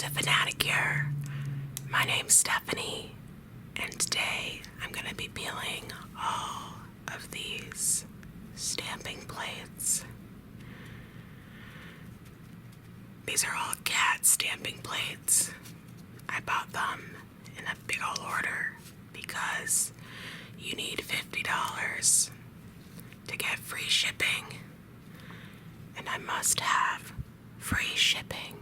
to Fanaticure. My name's Stephanie, and today I'm going to be peeling all of these stamping plates. These are all cat stamping plates. I bought them in a big ol' order because you need $50 to get free shipping, and I must have free shipping.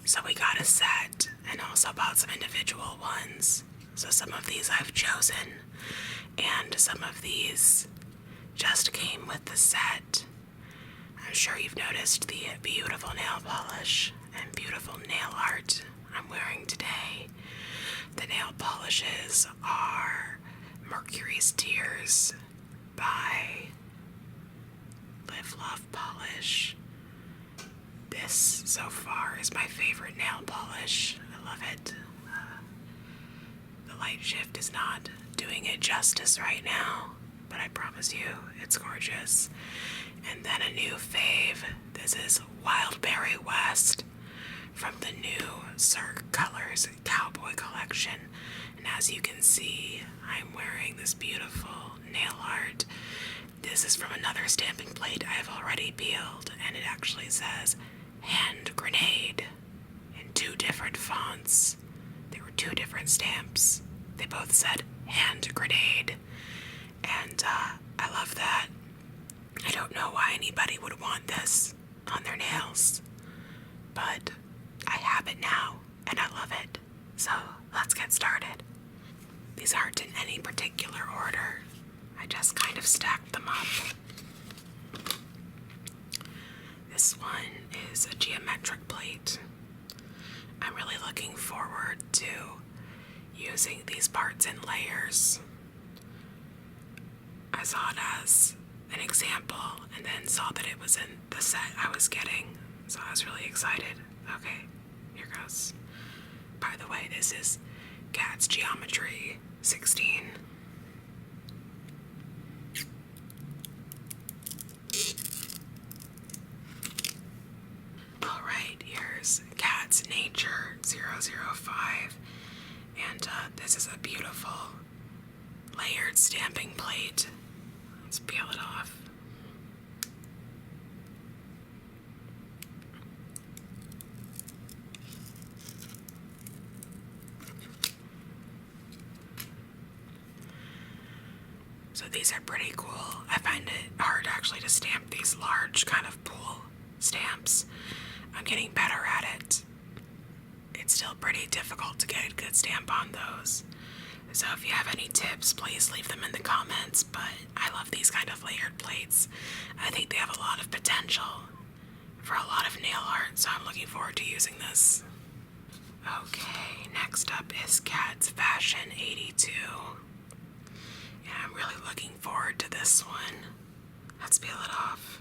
So we got a set and also bought some individual ones. So some of these I've chosen, and some of these just came with the set. I'm sure you've noticed the beautiful nail polish and beautiful nail art I'm wearing today. The nail polishes are Mercury's Tears by Live Love Polish. This, so far, is my favorite nail polish. I love it. The light shift is not doing it justice right now, but I promise you, it's gorgeous. And then a new fave. This is Wildberry West from the new Cirque Colors Cowboy Collection. And as you can see, I'm wearing this beautiful nail art. This is from another stamping plate I have already peeled, and it actually says Hand Grenade in two different fonts. There were two different stamps. They both said Hand Grenade, and I love that. I don't know why anybody would want this on their nails, but I have it now, and I love it. So let's get started. These aren't in any particular order. I just kind of stacked them up. This one is a geometric plate. I'm really looking forward to using these parts in layers. I saw it as an example and then saw that it was in the set I was getting, so I was really excited. Okay, here goes. By the way, this is Cat's Geometry 16. Alright, here's Cat's Nature 005, and this is a beautiful layered stamping plate. Let's peel it off. So these are pretty cool. I find it hard actually to stamp these large kind of pool stamps. I'm getting better at it. It's still pretty difficult to get a good stamp on those. So if you have any tips, please leave them in the comments, but I love these kind of layered plates. I think they have a lot of potential for a lot of nail art, so I'm looking forward to using this. Okay, next up is Cat's Fashion 82. And I'm really looking forward to this one. Let's peel it off.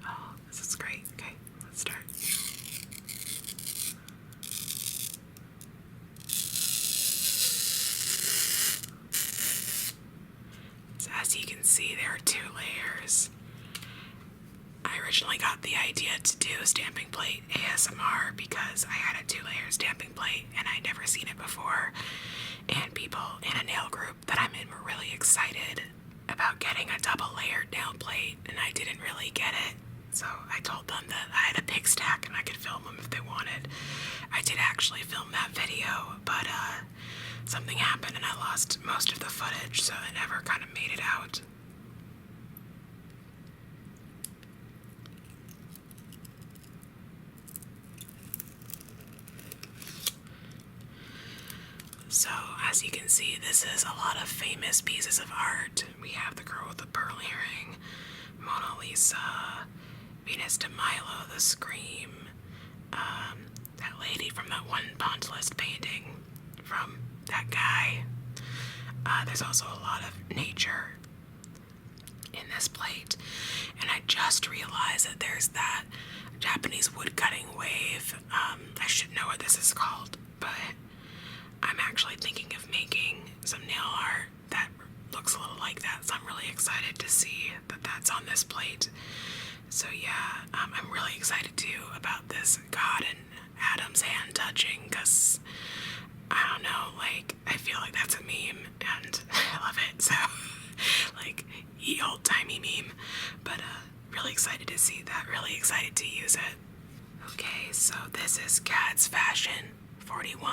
Oh, this is great. Okay, let's start. So as you can see, there are two layers. I originally got the idea to do stamping plate ASMR because I had a 2-layer stamping plate and I'd never seen it before. And people in a nail group that I'm in were really excited about getting a double-layered nail plate, and I didn't really get it. So I told them that I had a big stack and I could film them if they wanted. I did actually film that video, but something happened and I lost most of the footage, so I never kind of made it out. So, as you can see, this is a lot of famous pieces of art. We have the girl with the pearl earring, Mona Lisa, Venus de Milo, The Scream, that lady from that one Pontilist painting from that guy. There's also a lot of nature in this plate, and I just realized that there's that Japanese woodcutting wave. I should know what this is called, but I'm actually thinking of making some nail art that looks a little like that, so I'm really excited to see that that's on this plate. So yeah, I'm really excited too about this God and Adam's hand touching, because I don't know, like, I feel like that's a meme and I love it. So like, ye old-timey meme. But really excited to see that, really excited to use it. Okay, so this is Cat's Fashion 41.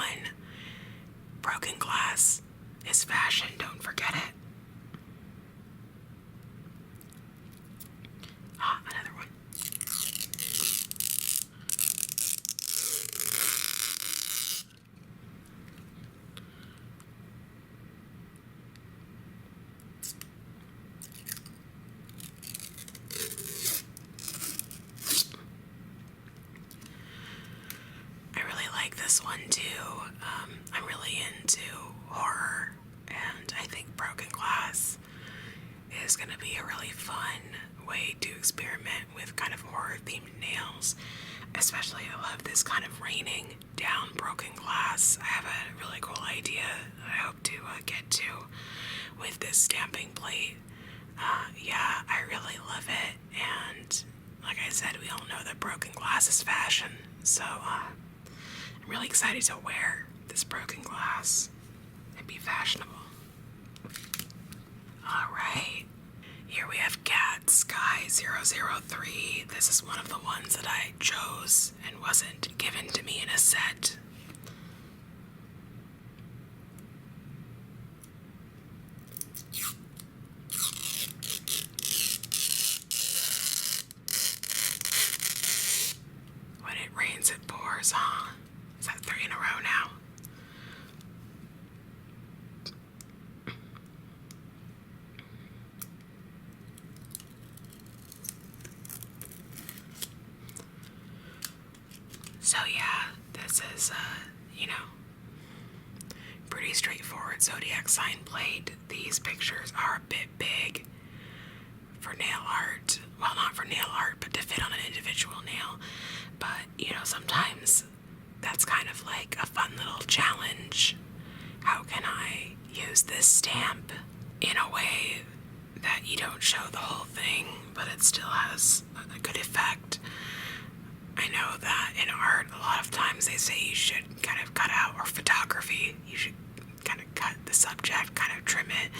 Broken glass is fashion, don't forget it. Ah, another one. I really like this one too. I'm really into horror, and I think broken glass is going to be a really fun way to experiment with kind of horror themed nails. Especially, I love this kind of raining down broken glass. I have a really cool idea that I hope to get to with this stamping plate. Yeah, I really love it, and like I said, we all know that broken glass is fashion, so I'm really excited to wear this broken glass and be fashionable. Alright, here we have Cat Sky 003. This is one of the ones that I chose and wasn't given to me in a set. When it rains, it pours, huh? Is that 3 in a row now? So yeah, this is, pretty straightforward zodiac sign plate. These pictures are a bit big for nail art. Well, not for nail art, but to fit on an individual nail. But, sometimes that's kind of like a fun little challenge. How can I use this stamp in a way that you don't show the whole thing, but it still has a good effect? I know that in art, a lot of times they say you should kind of cut out, or photography, you should kind of cut the subject, kind of trim it,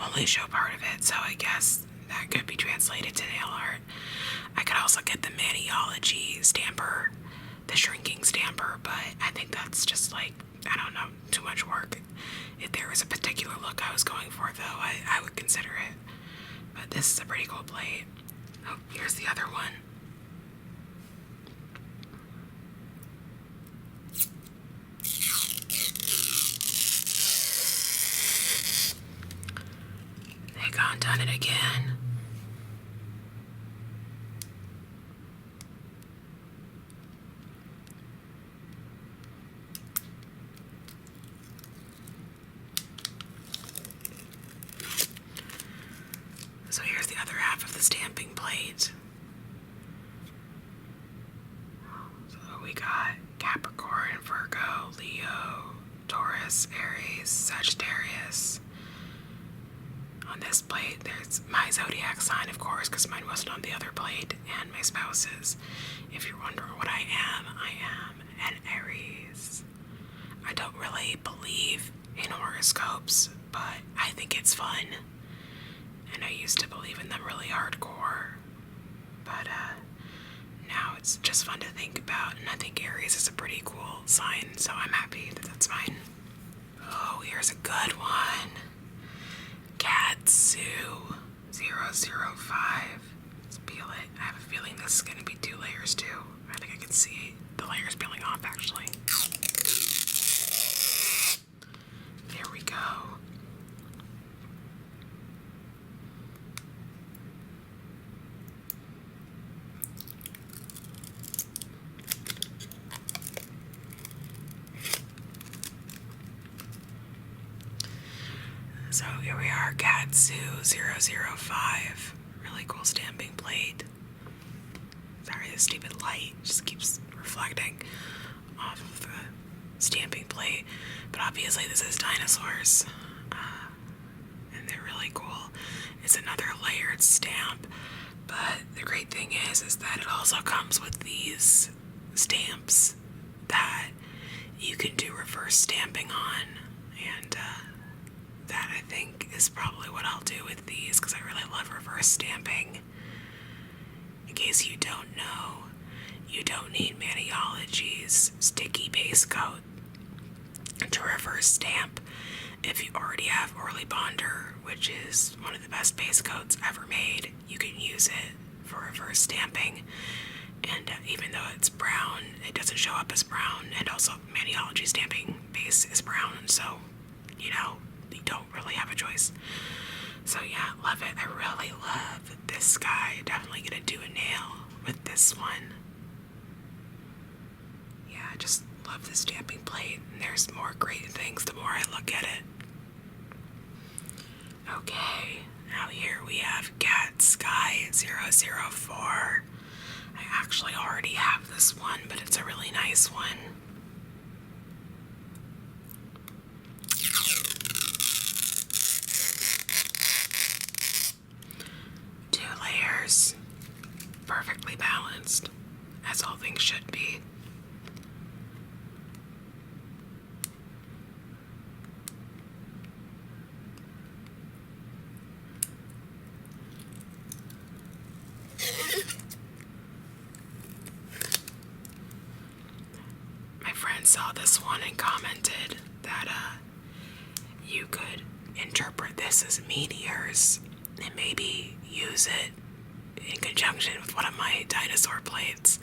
only show part of it. So I guess that could be translated to nail art. I could also get the Maniology stamper, the shrinking stamper, but I think that's just like, I don't know, too much work. If there was a particular look I was going for, though, I would consider it. But this is a pretty cool plate. Oh, here's the other one. They gone done it again. So here's the other half of the stamping plate. So we got Capricorn, Virgo, Leo, Taurus, Aries, Sagittarius. On this plate, there's my zodiac sign, of course, because mine wasn't on the other plate, and my spouse's. If you're wondering what I am an Aries. I don't really believe in horoscopes, but I think it's fun. And I used to believe in them really hardcore. But now it's just fun to think about, and I think Aries is a pretty cool sign, so I'm happy that that's mine. Oh, here's a good one. Katsu 005. Let's peel it. I have a feeling this is going to be 2 layers too. I think I can see the layers peeling off actually. There we go. So here we are, Katsu 005. Really cool stamping plate. Sorry, the stupid light just keeps reflecting off of the stamping plate. But obviously this is dinosaurs. And they're really cool. It's another layered stamp. But the great thing thing is that it also comes with these stamps that you can do reverse stamping on, and that I think is probably what I'll do with these, because I really love reverse stamping. In case you don't know, you don't need Maniology's sticky base coat to reverse stamp. If you already have Orly Bonder, which is one of the best base coats ever made, you can use it for reverse stamping. And even though it's brown, it doesn't show up as brown. And also, Maniology stamping base is brown, so, you don't really have a choice. So yeah, love it. I really love this guy. Definitely gonna do a nail with this one. Yeah, I just love the stamping plate. And there's more great things the more I look at it. Okay, now here we have Cat Sky 004. I actually already have this one, but it's a really nice one. Two layers, perfectly balanced, as all things should be. Saw this one and commented that you could interpret this as meteors and maybe use it in conjunction with one of my dinosaur plates,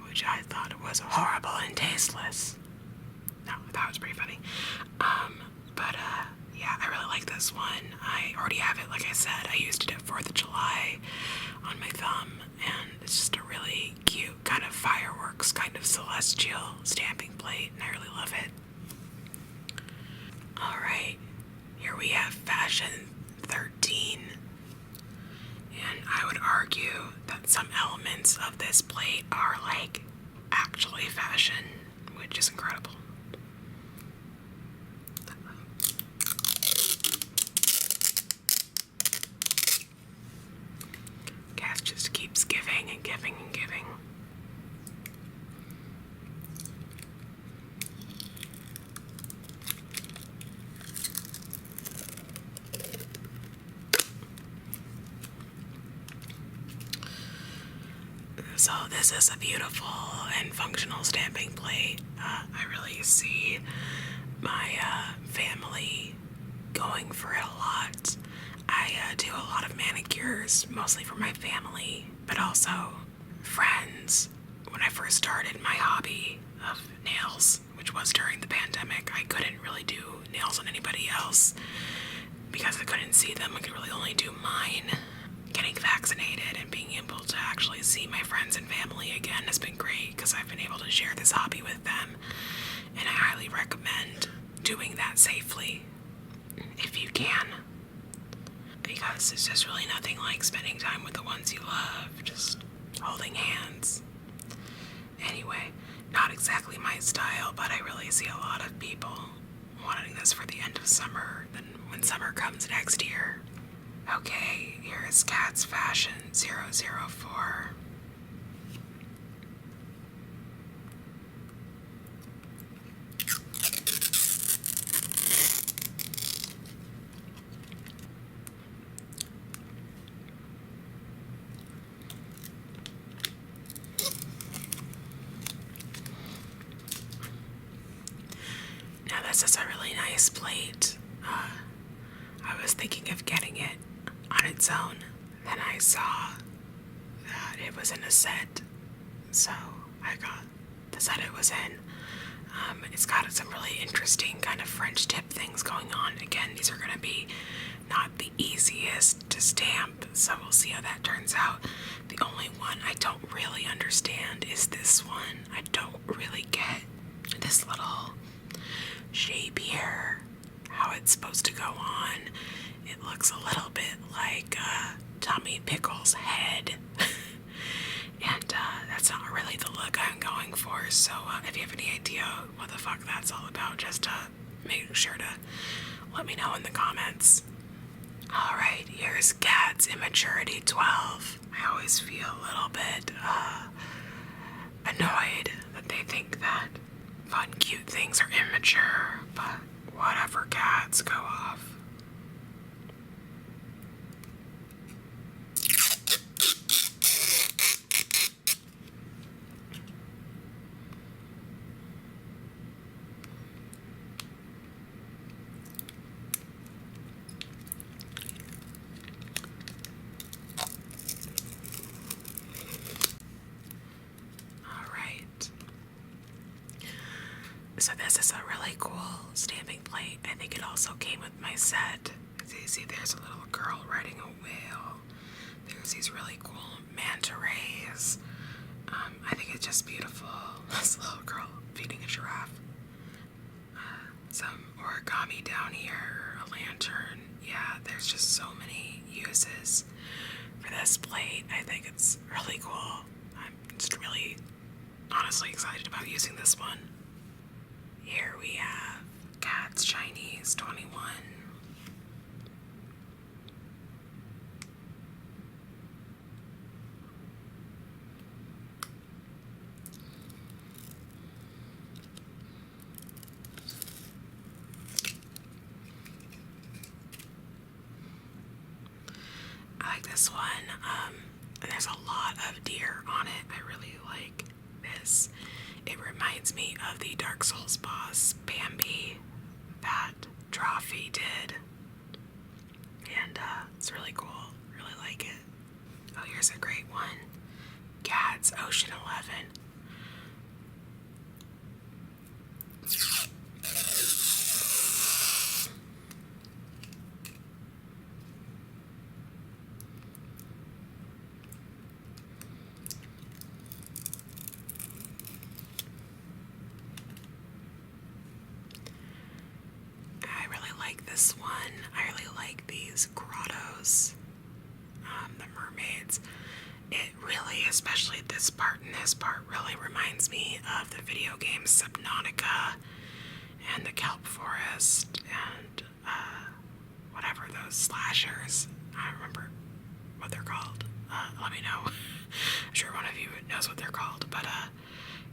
which I thought was horrible and tasteless. No, that was pretty funny. Yeah, I really like this one. I already have it, like I said. I used it at 4th of July on my thumb, and it's just a really cute kind of fireworks, kind of celestial stamping plate, and I really love it. Alright, here we have Fashion 13, and I would argue that some elements of this plate are like actually fashion, which is incredible. Gas just keeps giving and giving and giving. So this is a beautiful and functional stamping plate. I really see my family going for it a lot. I do a lot of manicures, mostly for my family, but also friends. When I first started my hobby of nails, which was during the pandemic, I couldn't really do nails on anybody else because I couldn't see them. I could really only do mine. Getting vaccinated and being able to actually see my friends and family again has been great because I've been able to share this hobby with them, and I highly recommend doing that safely if you can, because it's just really nothing like spending time with the ones you love, just holding hands. Anyway, not exactly my style, but I really see a lot of people wanting this for the end of summer, then when summer comes next year. Okay, here is Cat's Fashion 004. Now this is a really nice plate. I was thinking of getting it on its own. Then I saw that it was in a set, so I got the set it was in. It's got some really interesting kind of French tip things going on. Again, these are going to be not the easiest to stamp, so we'll see how that turns out. The only one I don't really understand is this one. I don't really get this little shape here, how it's supposed to go on. It looks a little bit like Tommy Pickles' head. And that's not really the look I'm going for. So if you have any idea what the fuck that's all about, just make sure to let me know in the comments. Alright, here's Cat's Immaturity 12. I always feel a little bit annoyed that they think that fun, cute things are immature, but whatever, cats, go off. So this is a really cool stamping plate. I think it also came with my set. See, there's a little girl riding a whale. There's these really cool manta rays. I think it's just beautiful. This little girl feeding a giraffe. Some origami down here, a lantern. Yeah, there's just so many uses for this plate. I think it's really cool. I'm just really honestly excited about using this one. Here we have Cats Chinese 21. I like this one. There's a lot of deer on it. I really like this. It reminds me of the Dark Souls boss, Bambi, that Trophy did. And it's really cool. Really like it. Oh, here's a great one. Cats Ocean 11. This one, I really like these grottos, the mermaids. It really, especially this part and this part, really reminds me of the video game Subnautica and the Kelp Forest and whatever those slashers. I don't remember what they're called. Let me know. I'm sure one of you knows what they're called, but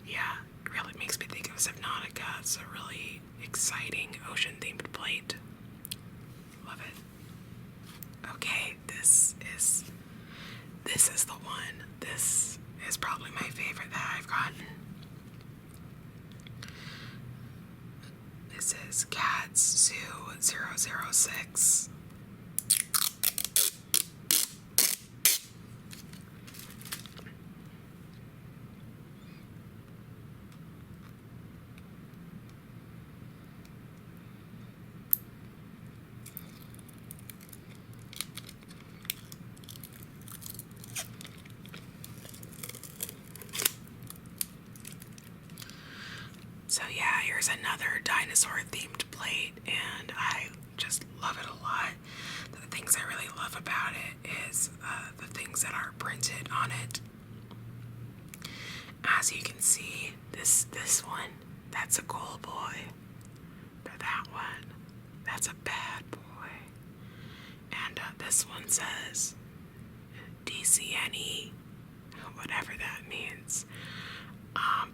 yeah, it really makes me think of Subnautica. It's a really exciting ocean-themed plate. Love it. Okay, this is the one. This is probably my favorite that I've gotten. This is Cats Zoo 006. So yeah, here's another dinosaur-themed plate, and I just love it a lot. The things I really love about it is the things that are printed on it. As you can see, this one, that's a cool boy. But that one, that's a bad boy. And this one says DCNE, whatever that means.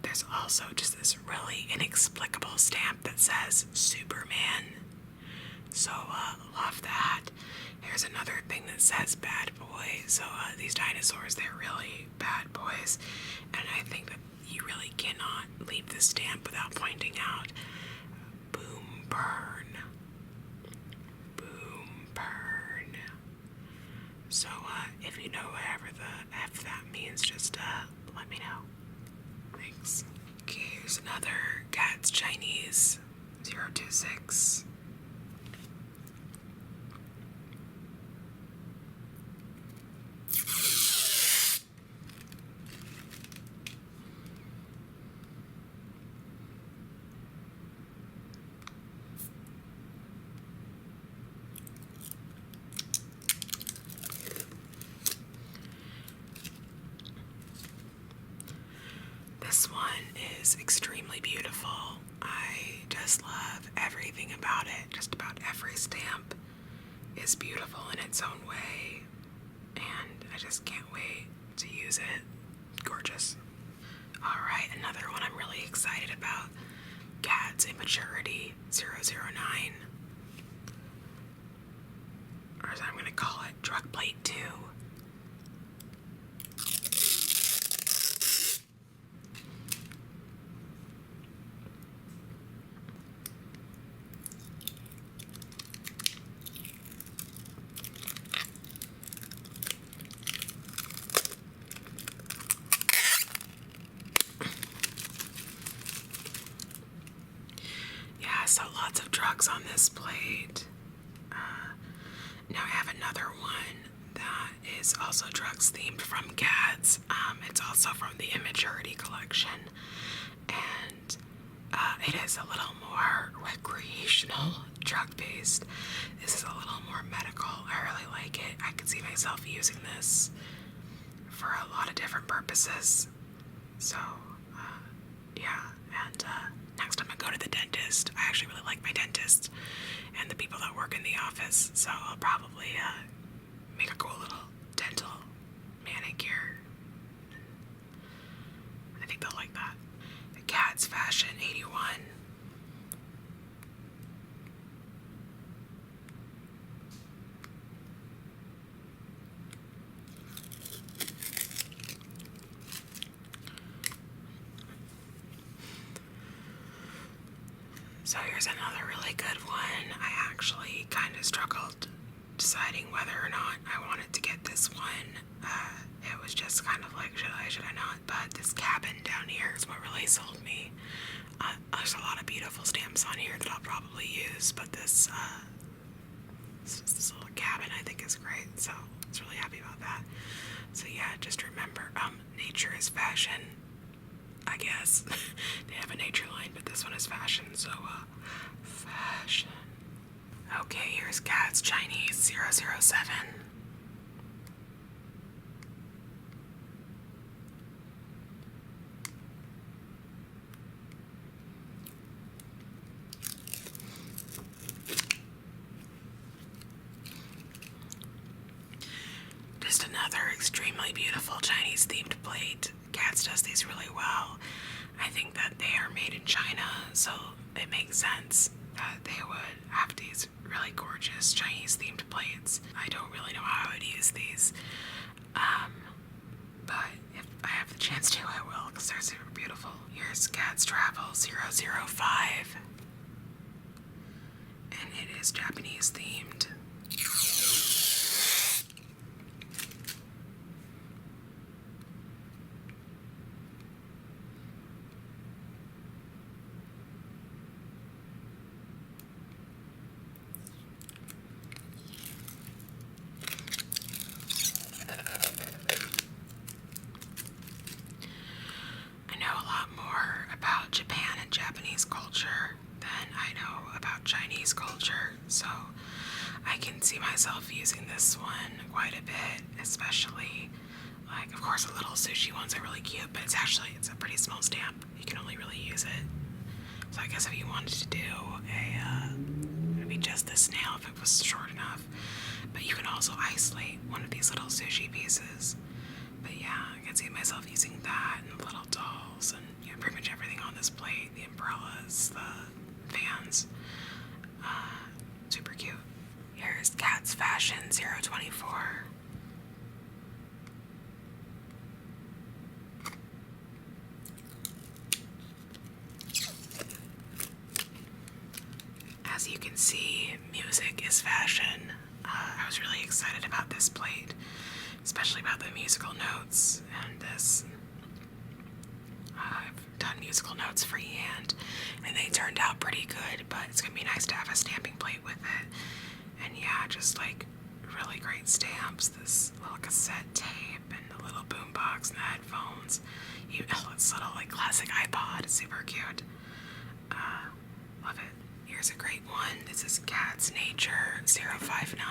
There's also just this really inexplicable stamp that says Superman. So, love that. Here's another thing that says bad boy. So, these dinosaurs, they're really bad boys. And I think that you really cannot leave this stamp without pointing out boom burn. Boom burn. So, if you know whatever the F that means, just, let me know. Thanks. Okay, here's another Cats Chinese 026. This one is extremely beautiful. I just love everything about it. Just about every stamp is beautiful in its own way. and I just can't wait to use it. Gorgeous. Alright, another one I'm really excited about. Cat's Immaturity 009. Or as I'm going to call it, Drug Plate 2. Yeah, so lots of drugs on this plate. Now I have another one that is also drugs themed from Cats. It's also from the Immaturity collection, and it is a little more recreational drug based. This is a little more medical. I really like it. I could see myself using this for a lot of different purposes. So, yeah. And next time I go to the dentist, I actually really like my dentist and the people that work in the office, so I'll probably make a cool little dental manicure. I think they'll like that. The Cat's Fashion 81. So here's another really good one. I actually kind of struggled deciding whether or not I wanted to get this one. It was just kind of like, should I not? But this cabin down here is what really sold me. There's a lot of beautiful stamps on here that I'll probably use, but this little cabin I think is great, so I was really happy about that. So yeah, just remember, nature is fashion, I guess. They have a nature line, but this one is fashion, so fashion. Okay, here's Cat's Chinese 007. Just another extremely beautiful Chinese themed plate. Cats does these really well. I think that they are made in China, so it makes sense that they would have these really gorgeous Chinese themed plates. I don't really know how I would use these, but if I have the chance to, I will, because they're super beautiful. Here's Cat's Travel 005, and it is Japanese themed. Japan and Japanese culture than I know about Chinese culture, so I can see myself using this one quite a bit, especially, like, of course the little sushi ones are really cute, but it's a pretty small stamp. You can only really use it. So I guess if you wanted to do maybe just this nail if it was short enough, but you can also isolate one of these little sushi pieces. But yeah, I can see myself using that and the little dolls and pretty much everything on this plate, the umbrellas, the fans. Super cute. Here's Cat's Fashion 024. As you can see, music is fashion. I was really excited about this plate, especially about the musical notes and this. I've done musical notes freehand, and they turned out pretty good, but it's gonna be nice to have a stamping plate with it. And yeah, just like really great stamps, this little cassette tape, and the little boombox and the headphones. It's little like classic iPod, super cute. Love it. Here's a great one. This is Cat's Nature 059.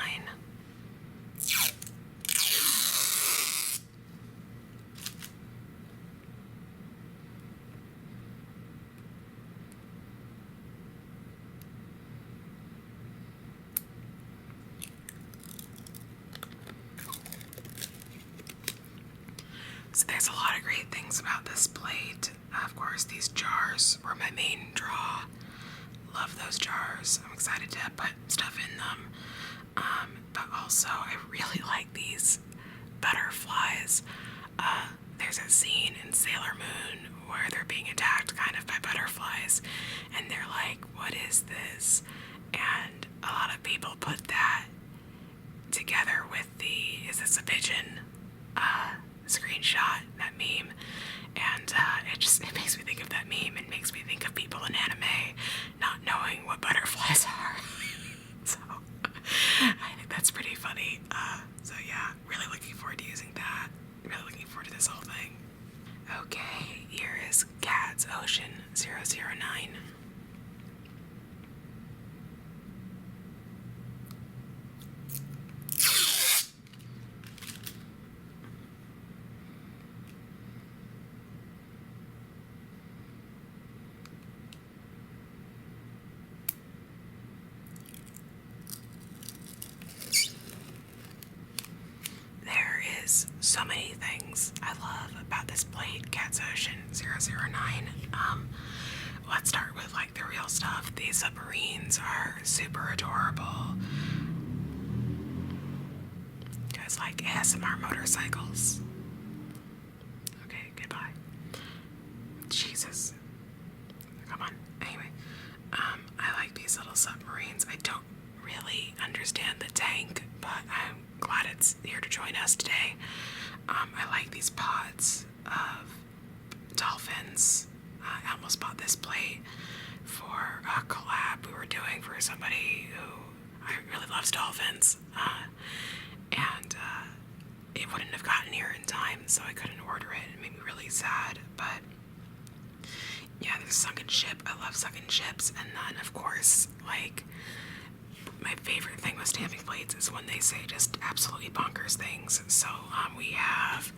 So there's a lot of great things about this plate. Of course, these jars were my main draw. Love those jars. I'm excited to put stuff in them. But also, I really like these butterflies. There's a scene in Sailor Moon where they're being attacked kind of by butterflies, and they're like, what is this? And a lot of people put that together with the, is this a pigeon? Screenshot, that meme. And it makes me think of that meme. It makes me think of people in anime not knowing what butterflies are. So I think that's pretty funny. So yeah, really looking forward to using that. Really looking forward to this whole thing. Okay, here is Cat's Ocean 009. So many things I love about this plate, Cat's Ocean 009. Let's start with like the real stuff. These submarines are super adorable. You guys like ASMR motorcycles? Okay, goodbye. Jesus. Come on. Anyway, I like these little submarines. I don't really understand the tank, but I'm glad it's here to join us today. I like these pods of dolphins. I almost bought this plate for a collab we were doing for somebody who really loves dolphins. And it wouldn't have gotten here in time, so I couldn't order it. It made me really sad, but yeah, there's a sunken ship. I love sunken ships. And then, of course, like, my favorite thing with stamping plates is when they say just absolutely bonkers things. So we have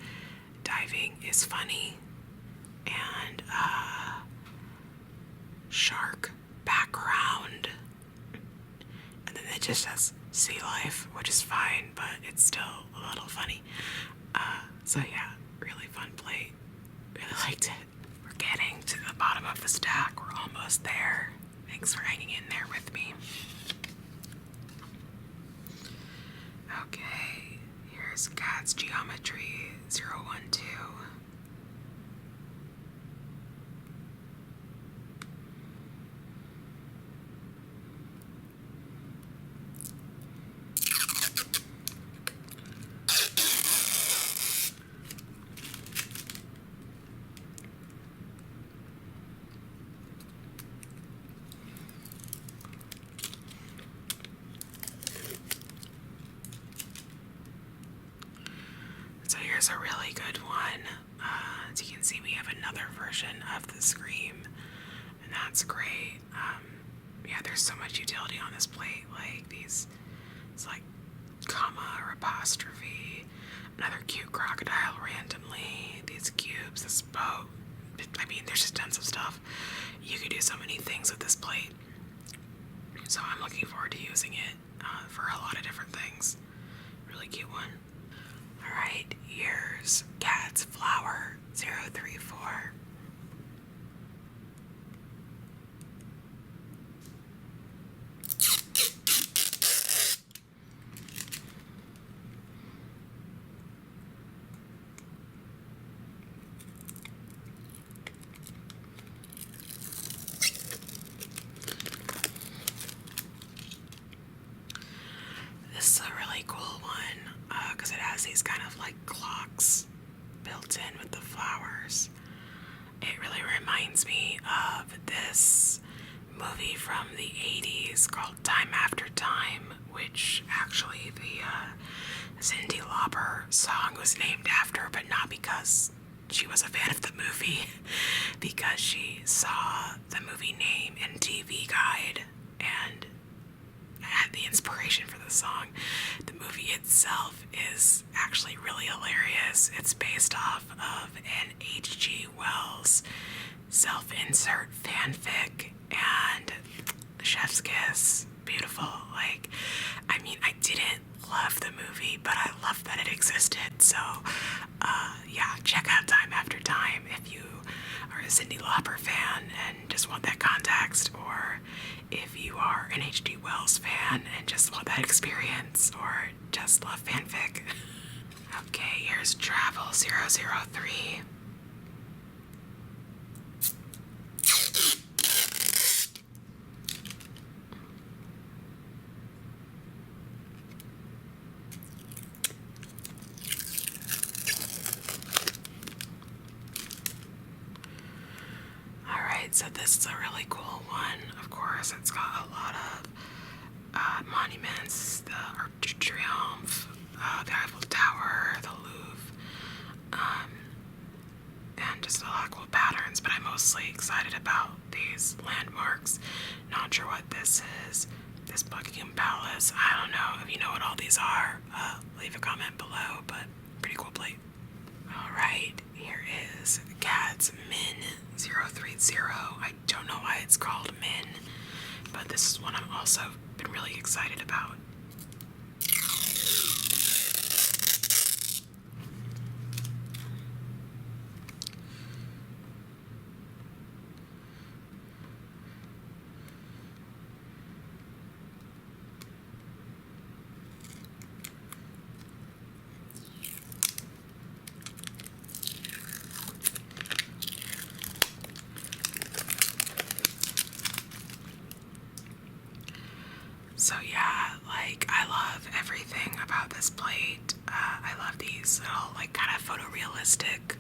diving is funny, and shark background, and then it just says sea life, which is fine, but it's still a little funny. So yeah, really fun plate. Really liked it. We're getting to the bottom of the stack. We're almost there. Thanks for hanging in there with me. Okay, here's Cat's Geometry 012. So here's a really good one. As you can see, we have another version of the Scream, and that's great. Yeah, there's so much utility on this plate. Like these, it's like comma or apostrophe, another cute crocodile randomly, these cubes, this boat. I mean, there's just tons of stuff. You could do so many things with this plate. So I'm looking forward to using it for a lot of different things. Really cute one. Alright, here's Cat's Flower 034. This is a really cool one because it has these kind of like clocks built in with the flowers. It really reminds me of this movie from the 80s called Time After Time, which actually the Cyndi Lauper song was named after, but not because she was a fan of the movie, because she saw the movie name in TV Guide and had the inspiration for the song. The movie itself is actually really hilarious. It's based off of an H.G. Wells self-insert fanfic, and Chef's Kiss, beautiful. Like, I mean, I didn't love the movie, but I love that it existed. So, yeah, check Cyndi Lauper fan and just want that context, or if you are an H.G. Wells fan and just want that experience, or just love fanfic. Okay, here's Travel 003. Alright, so this is a really cool one. Of course, it's got a lot of monuments, the Arc de Triomphe, the Eiffel Tower, the Louvre, and just a lot of cool patterns, but I'm mostly excited about these landmarks. Not sure what this is. This Buckingham Palace, I don't know. If you know what all these are, leave a comment below, but pretty cool plate. Alright, here is Cad's Min 030. I don't know why it's called Min, but this is one I'm also been really excited about. So yeah, like, I love everything about this plate. I love these little, like, kind of photorealistic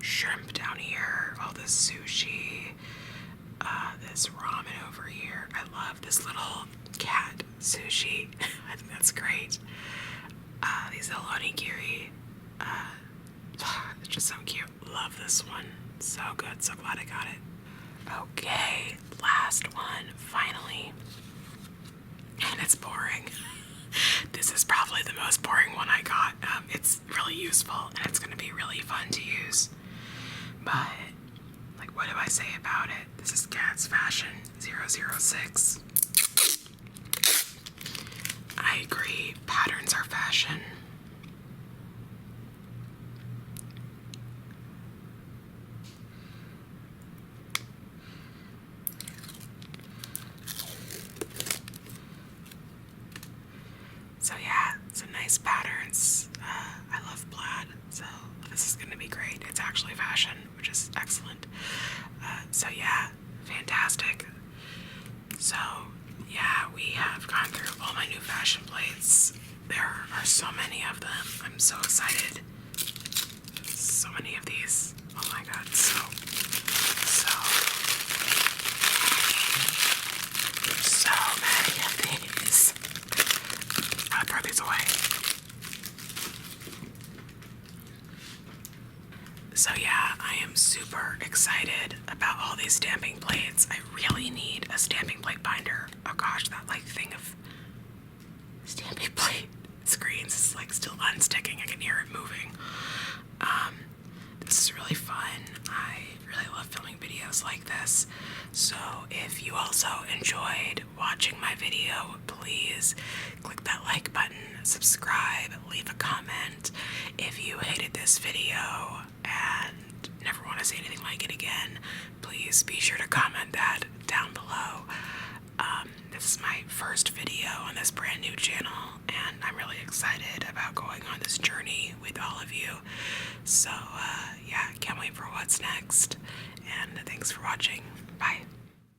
shrimp down here, all this sushi, this ramen over here. I love this little cat sushi. I think that's great. These little onigiri. It's just so cute. Love this one. So good. So glad I got it. Okay, last one, finally. And it's boring. This is probably the most boring one I got. It's really useful and it's going to be really fun to use. But, like, what do I say about it? This is Cat's Fashion 006. I agree, patterns are fashion. So yeah, some nice patterns. I love plaid, so this is going to be great. It's actually fashion, which is excellent. So yeah, fantastic. So yeah, we have gone through all my new fashion plates. There are so many of them. I'm so excited. So many of these. Oh my god, so many of these. I'll throw these away. So yeah, I am super excited about all these stamping plates. I really need a stamping plate binder. Oh gosh, that like thing of stamping plate screens is like still unsticking. I can hear it moving. This is really fun. I really love filming videos like this. So if you also enjoyed watching my video, please click that like button, subscribe, leave a comment. If you hated this video and never want to see anything like it again, please be sure to comment that down below. This is my first video on this brand new channel, and I'm really excited about going on this journey with all of you. So yeah, can't wait for what's next, and thanks for watching.